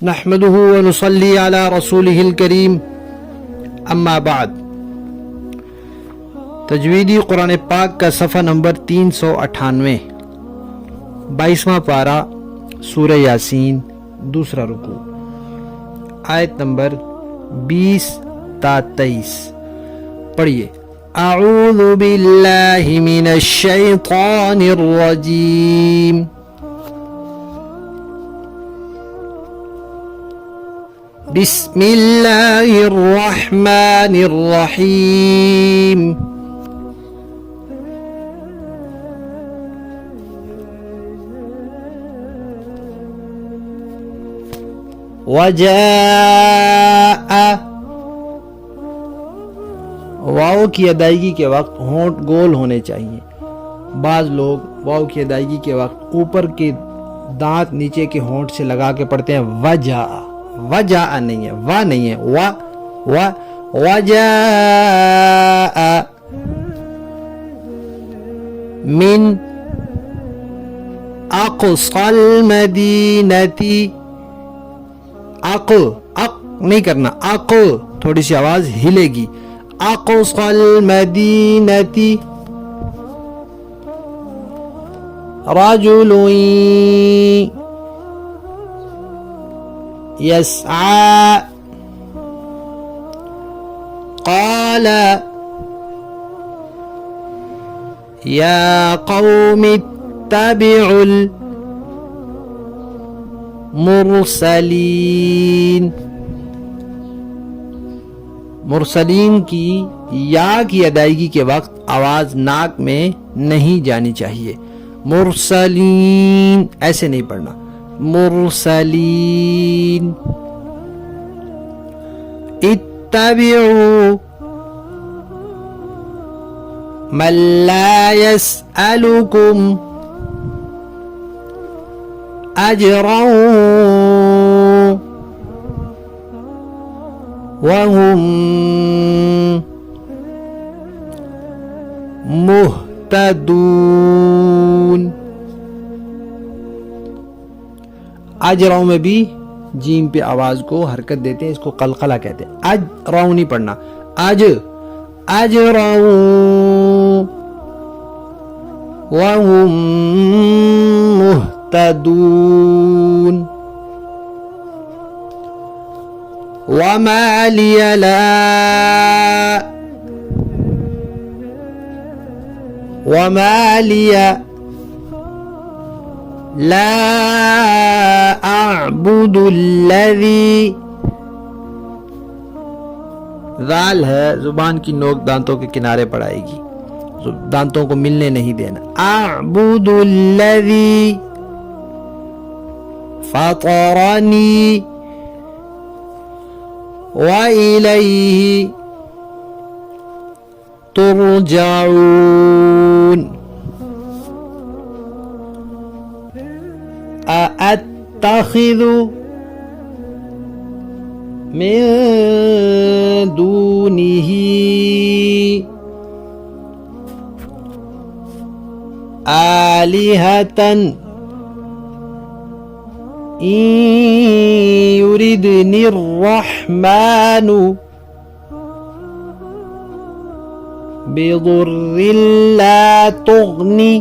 نحمده ونصلي على رسوله الكريم اما بعد۔ تجویدی قرآن پاک کا صفحہ نمبر 398، 22واں پارہ، سورہ یاسین، دوسرا رکوع، آیت نمبر 20 تا 23۔ پڑھیے۔ اعوذ باللہ من الشیطان الرجیم، بسم اللہ الرحمن الرحیم۔ وجاء، واو کی ادائیگی کے وقت ہونٹ گول ہونے چاہیے۔ بعض لوگ واو کی ادائیگی کے وقت اوپر کے دانت نیچے کے ہونٹ سے لگا کے پڑھتے ہیں وجاء، وجاء نہیں ہے، وا نہیں ہے، وجاء من اقصى المدینة، اق نہیں کرنا، اق تھوڑی سی آواز ہلے گی، اقصى المدینة رجل يسعى قال يا قوم اتبعوا المرسلين۔ مرسلین کی یا کی ادائیگی کے وقت آواز ناک میں نہیں جانی چاہیے۔ مرسلین ایسے نہیں پڑھنا، مرسلین۔ اتبعوا من لا يسألكم اجرا وهم مهتدون۔ اجراؤں میں بھی جیم پہ آواز کو حرکت دیتے ہیں، اس کو قلقلہ کہتے ہیں۔ اجراؤں نہیں پڑھنا، اجراؤں وهم مهتدون۔ وما لي لا اعبد الذی، ذال ہے، زبان کی نوک دانتوں کے کنارے پر آئے گی، دانتوں کو ملنے نہیں دینا۔ اعبد الذی فطرنی وَإِلَيْهِ تُرْجَعُونَ۔ أَأَتَّخِذُ مِن دُونِهِ آلِهَةً إِن يُرِدْنِ الرَّحْمَنُ بِضُرٍّ لَا تُغْنِ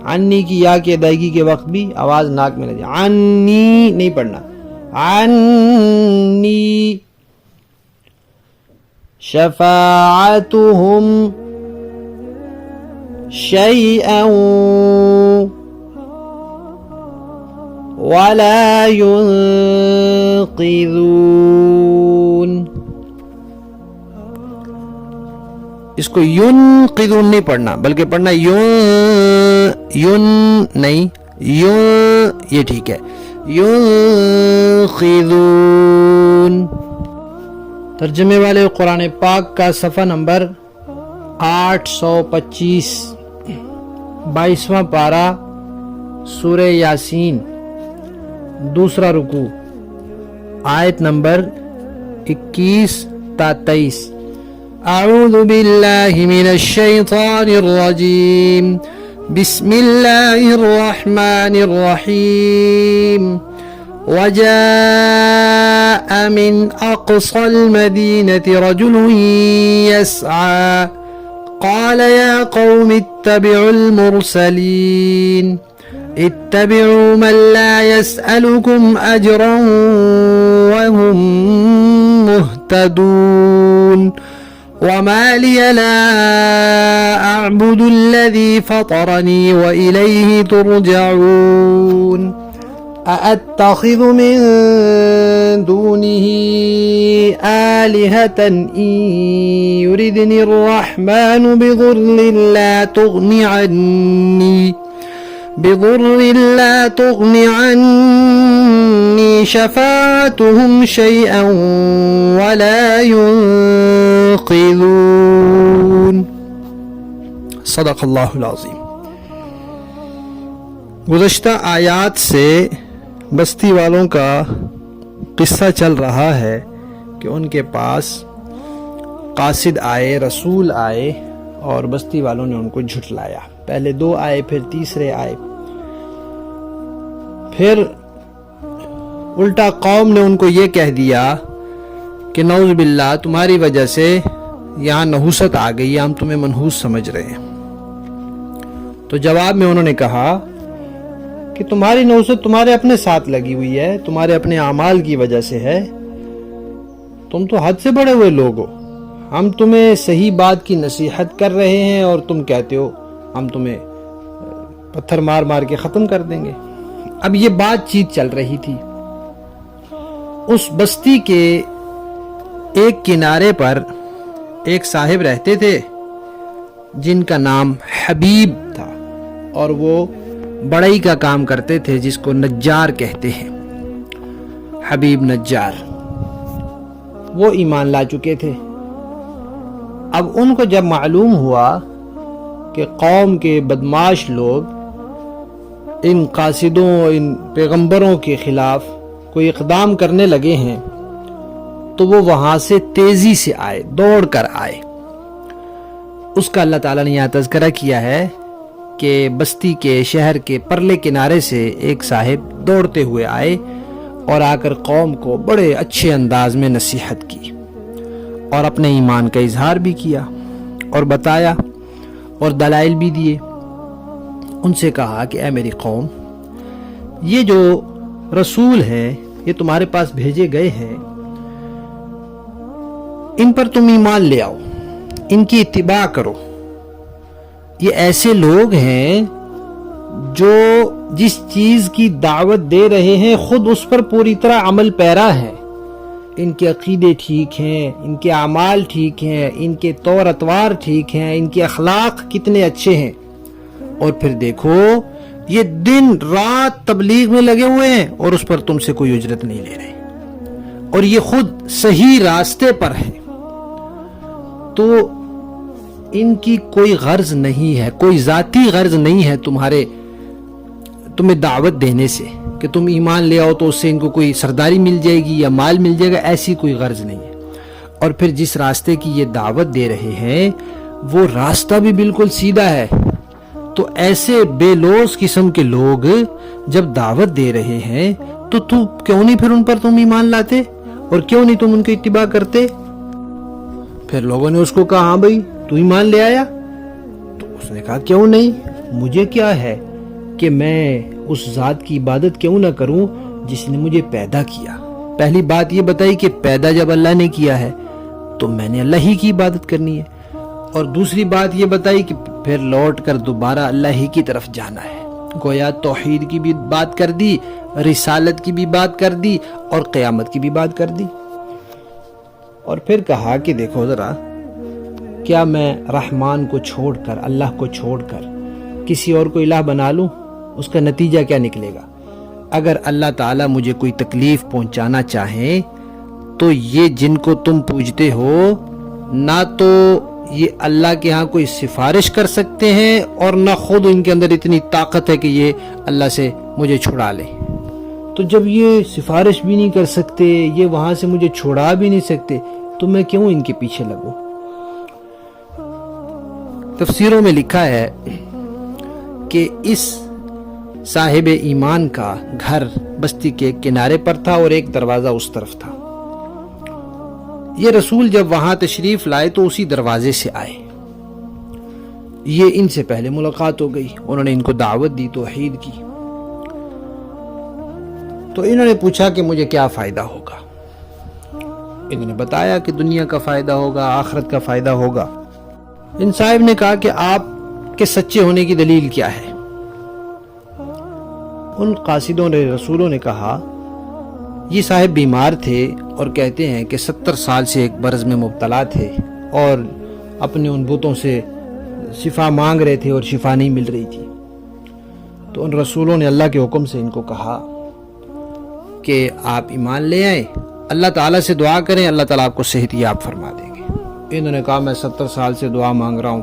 عنی کی یا کی ادائیگی کے وقت بھی آواز ناک میں نہیں، عنی نہیں پڑھنا، عنی۔ شفاعتهم شيئا ولا ينقذون۔ اس کو ينقذون نہیں پڑھنا، بلکہ پڑھنا یون نہیں، یہ ٹھیک ہے، ينقذون۔ ترجمے والے قرآن پاک کا صفحہ نمبر 825، 22واں پارہ، سورہ یاسین، دوسرا رکوع، آیت نمبر 21 تا 23۔ اعوذ باللہ من الشیطان الرجیم، بسم الله الرحمن الرحيم وجاء من أقصى المدينة رجل يسعى قال يا قوم اتبعوا المرسلين اتبعوا من لا يسألكم أجرا وهم مهتدون وما لي لا أعبد الذي فطرني وإليه ترجعون أأتخذ من دونه آلهة إن يردني الرحمن بضر لا تغن عني شفاعتهم شيئا ولا ينقذون صدق اللہ العظیم. گزشتہ آیات سے بستی والوں کا قصہ چل رہا ہے کہ ان کے پاس قاصد آئے، رسول آئے اور بستی والوں نے ان کو جھٹلایا. پہلے 2 آئے، پھر تیسرے آئے، پھر الٹا قوم نے ان کو یہ کہہ دیا کہ نعوذ باللہ تمہاری وجہ سے یہاں نحوست آ گئی، ہم تمہیں منحوس سمجھ رہے ہیں. تو جواب میں انہوں نے کہا کہ تمہاری نحوست تمہارے اپنے ساتھ لگی ہوئی ہے، تمہارے اپنے اعمال کی وجہ سے ہے. تم تو حد سے بڑے ہوئے لوگ ہو. ہم تمہیں صحیح بات کی نصیحت کر رہے ہیں اور تم کہتے ہو ہم تمہیں پتھر مار مار کے ختم کر دیں گے. اب یہ بات چیت چل رہی تھی. اس بستی کے ایک کنارے پر ایک صاحب رہتے تھے جن کا نام حبیب تھا، اور وہ بڑائی کا کام کرتے تھے جس کو نجار کہتے ہیں. حبیب نجار وہ ایمان لا چکے تھے. اب ان کو جب معلوم ہوا کہ قوم کے بدماش لوگ ان قاصدوں، ان پیغمبروں کے خلاف کوئی اقدام کرنے لگے ہیں، تو وہ وہاں سے تیزی سے آئے، دوڑ کر آئے. اس کا اللہ تعالیٰ نے یہاں تذکرہ کیا ہے کہ بستی کے، شہر کے پرلے کنارے سے ایک صاحب دوڑتے ہوئے آئے اور آ کر قوم کو بڑے اچھے انداز میں نصیحت کی اور اپنے ایمان کا اظہار بھی کیا اور بتایا اور دلائل بھی دیے. ان سے کہا کہ اے میری قوم، یہ جو رسول ہیں یہ تمہارے پاس بھیجے گئے ہیں، ان پر تم ایمان لے آؤ، ان کی اتباع کرو. یہ ایسے لوگ ہیں جو جس چیز کی دعوت دے رہے ہیں خود اس پر پوری طرح عمل پیرا ہے. ان کے عقیدے ٹھیک ہیں، ان کے اعمال ٹھیک ہیں، ان کے طور اطوار ٹھیک ہیں، ان کے اخلاق کتنے اچھے ہیں. اور پھر دیکھو یہ دن رات تبلیغ میں لگے ہوئے ہیں اور اس پر تم سے کوئی اجرت نہیں لے رہے، اور یہ خود صحیح راستے پر ہے. تو ان کی کوئی غرض نہیں ہے، کوئی ذاتی غرض نہیں ہے تمہیں دعوت دینے سے کہ تم ایمان لے آؤ تو اس سے ان کو کوئی سرداری مل جائے گی یا مال مل جائے گا. ایسی کوئی غرض نہیں ہے. اور پھر جس راستے کی یہ دعوت دے رہے ہیں وہ راستہ بھی بالکل سیدھا ہے. تو ایسے بے لوث قسم کے لوگ جب دعوت دے رہے ہیں تو کیوں نہیں پھر ان پر تم ایمان لاتے اور کیوں نہیں تم ان کی اتباع کرتے؟ پھر لوگوں نے اس کو کہا ہاں بھائی تو ایمان لے آیا؟ تو اس نے کہا کیوں نہیں، مجھے کیا ہے کہ میں اس ذات کی عبادت کیوں نہ کروں جس نے مجھے پیدا کیا. پہلی بات یہ بتائی کہ پیدا جب اللہ نے کیا ہے تو میں نے اللہ ہی کی عبادت کرنی ہے، اور دوسری بات یہ بتائی کہ پھر لوٹ کر دوبارہ اللہ ہی کی طرف جانا ہے. گویا توحید کی بھی بات کر دی، رسالت کی بھی بات کر دی اور قیامت کی بھی بات کر دی. اور پھر کہا کہ دیکھو ذرا، کیا میں رحمان کو چھوڑ کر، اللہ کو چھوڑ کر کسی اور کو الہ بنا لوں؟ اس کا نتیجہ کیا نکلے گا؟ اگر اللہ تعالیٰ مجھے کوئی تکلیف پہنچانا چاہیں تو یہ جن کو تم پوجتے ہو نہ تو یہ اللہ کے ہاں کوئی سفارش کر سکتے ہیں اور نہ خود ان کے اندر اتنی طاقت ہے کہ یہ اللہ سے مجھے چھڑا لیں. تو جب یہ سفارش بھی نہیں کر سکتے، یہ وہاں سے مجھے چھڑا بھی نہیں سکتے، تو میں کیوں ان کے پیچھے لگوں؟ تفسیروں میں لکھا ہے کہ اس صاحب ایمان کا گھر بستی کے کنارے پر تھا اور ایک دروازہ اس طرف تھا۔ یہ رسول جب وہاں تشریف لائے تو اسی دروازے سے آئے۔ یہ ان سے پہلے ملاقات ہو گئی، انہوں نے ان کو دعوت دی، توحید کی۔ تو انہوں نے پوچھا کہ مجھے کیا فائدہ ہوگا؟ انہوں نے بتایا کہ دنیا کا فائدہ ہوگا، آخرت کا فائدہ ہوگا۔ ان صاحب نے کہا کہ آپ کے سچے ہونے کی دلیل کیا ہے؟ ان قاصدوں نے، رسولوں نے کہا یہ صاحب بیمار تھے اور کہتے ہیں کہ 70 سال سے ایک برض میں مبتلا تھے اور اپنے ان بتوں سے شفا مانگ رہے تھے اور شفا نہیں مل رہی تھی۔ تو ان رسولوں نے اللہ کے حکم سے ان کو کہا کہ آپ ایمان لے آئیں، اللہ تعالیٰ سے دعا کریں، اللہ تعالیٰ آپ کو صحت یاب فرما دیں گے۔ انہوں نے کہا میں 70 سال سے دعا مانگ رہا ہوں،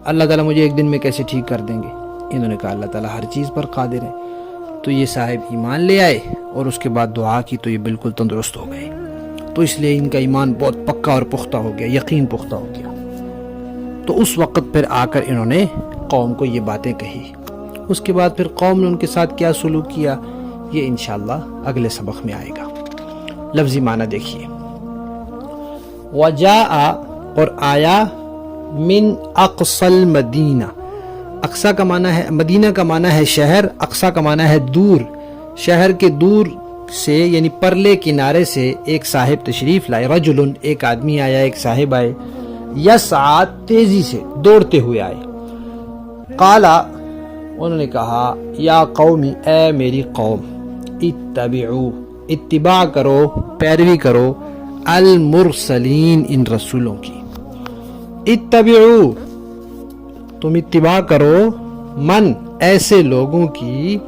اللہ تعالیٰ مجھے ایک دن میں کیسے ٹھیک کر دیں گے؟ انہوں نے کہا اللہ تعالیٰ ہر چیز پر قادر ہے۔ تو یہ صاحب ایمان لے آئے اور اس کے بعد دعا کی تو یہ بالکل تندرست ہو گئے۔ تو اس لیے ان کا ایمان بہت پکا اور پختہ ہو گیا، یقین پختہ ہو گیا۔ تو اس وقت پھر آ کر انہوں نے قوم کو یہ باتیں کہی۔ اس کے بعد پھر قوم نے ان کے ساتھ کیا سلوک کیا، یہ انشاءاللہ اگلے سبق میں آئے گا۔ لفظی معنی دیکھیے، وجاء اور آیا، من اقصى المدینہ، اقصی کا معنی ہے، مدینہ کا معنی ہے شہر، اقصی کا معنی ہے دور۔ شہر کے دور سے یعنی پرلے کنارے سے ایک صاحب تشریف لائے، رجل ایک آدمی آیا، ایک صاحب آئے، یسعى تیزی سے دوڑتے ہوئے آئے۔ قالا انہوں نے کہا، یا قومی اے میری قوم، اتبعوا اتباع کرو، پیروی کرو، المرسلین ان رسولوں کی۔ اتبعوا تم اتباع کرو، من ایسے لوگوں کی،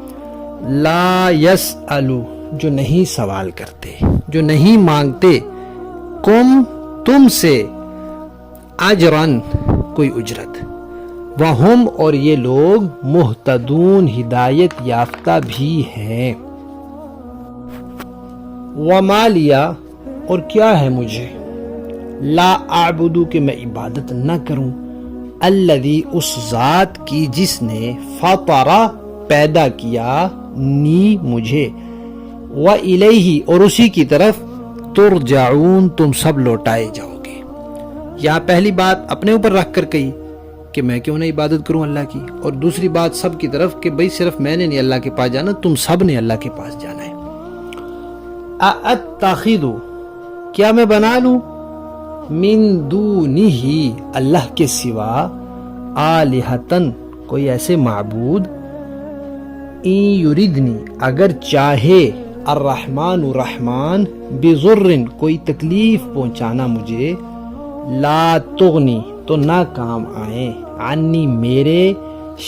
لا یسألو جو نہیں سوال کرتے، جو نہیں مانگتے، کم تم سے، اجرن کوئی اجرت، وہم اور یہ لوگ مہتدون ہدایت یافتہ بھی ہیں۔ وما لیا اور کیا ہے مجھے، لا اعبدو کہ میں عبادت نہ کروں، الذی اس ذات کی جس نے، فطرہ پیدا کیا، نی مجھے، وإلیہ اور اسی کی طرف، ترجعون تم سب لوٹائے جاؤ گے۔ یہاں پہلی بات اپنے اوپر رکھ کر کہی کہ میں کیوں نہ عبادت کروں اللہ کی، اور دوسری بات سب کی طرف کہ بھئی صرف میں نے نہیں اللہ کے پاس جانا، تم سب نے اللہ کے پاس جانا ہے۔ اتخذ کیا میں بنا لوں، من دونہ اللہ کے سوا، آلہتن کوئی ایسے معبود، ان یردنی اگر چاہے، الرحمن رحمان، بضر کوئی تکلیف پہنچانا مجھے، لا تغنی تو نہ کام آئیں، عنی میرے،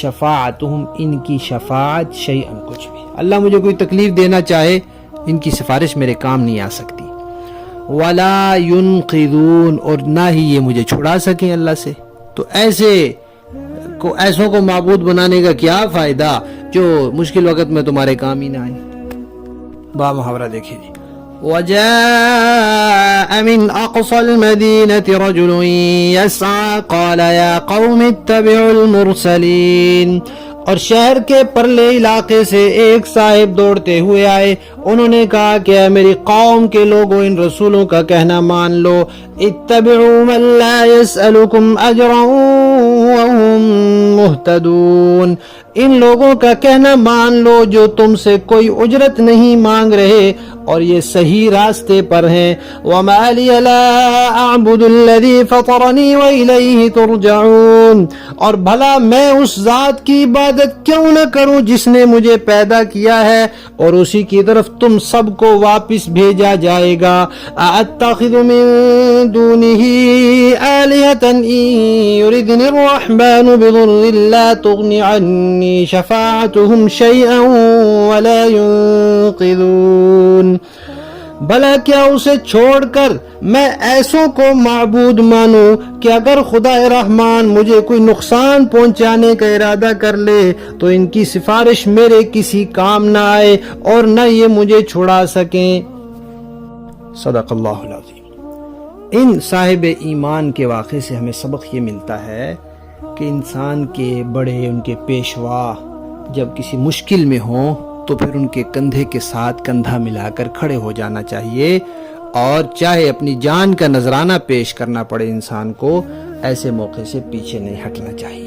شفاعتہم ان کی شفاعت، شیئن کچھ بھی، اللہ مجھے کوئی تکلیف دینا چاہے ان کی سفارش میرے کام نہیں آ سکتی، ولا ينقذون اور نہ ہی یہ مجھے چھڑا سکیں اللہ سے۔ تو ایسوں کو معبود بنانے کا کیا فائدہ جو مشکل وقت میں تمہارے کام ہی نہ آئے۔ با محاورہ دیکھیں جی، وجاء من اقصى المدينة رجل يسعى قال يا قوم اتبعوا المرسلين، اور شہر کے پرلے علاقے سے ایک صاحب دوڑتے ہوئے آئے، انہوں نے کہا کہ اے میری قوم کے لوگوں ان رسولوں کا کہنا مان لو، اتبعوا من لا يسألكم اجرا وهم مهتدون، ان لوگوں کا کہنا مان لو جو تم سے کوئی اجرت نہیں مانگ رہے اور یہ صحیح راستے پر ہیں۔ وما لی لا اعبد الذی فطرنی والیہ ترجعون، اور بھلا میں اس ذات کی عبادت کیوں نہ کروں جس نے مجھے پیدا کیا ہے اور اسی کی طرف تم سب کو واپس بھیجا جائے گا۔ اتخذ من دونہ آلہۃ ان یردنی الرحمن بضر لا تغن عنی شفاعتهم شیئا ولا ينقذون، بھلا کیا اسے چھوڑ کر میں ایسوں کو معبود مانوں کہ اگر خدا رحمان مجھے کوئی نقصان پہنچانے کا ارادہ کر لے تو ان کی سفارش میرے کسی کام نہ آئے اور نہ یہ مجھے چھڑا سکیں۔ صدق اللہ العظیم۔ ان صاحب ایمان کے واقعے سے ہمیں سبق یہ ملتا ہے کہ انسان کے بڑے، ان کے پیشوا جب کسی مشکل میں ہوں تو پھر ان کے کندھے کے ساتھ کندھا ملا کر کھڑے ہو جانا چاہیے، اور چاہے اپنی جان کا نذرانہ پیش کرنا پڑے انسان کو، ایسے موقع سے پیچھے نہیں ہٹنا چاہیے۔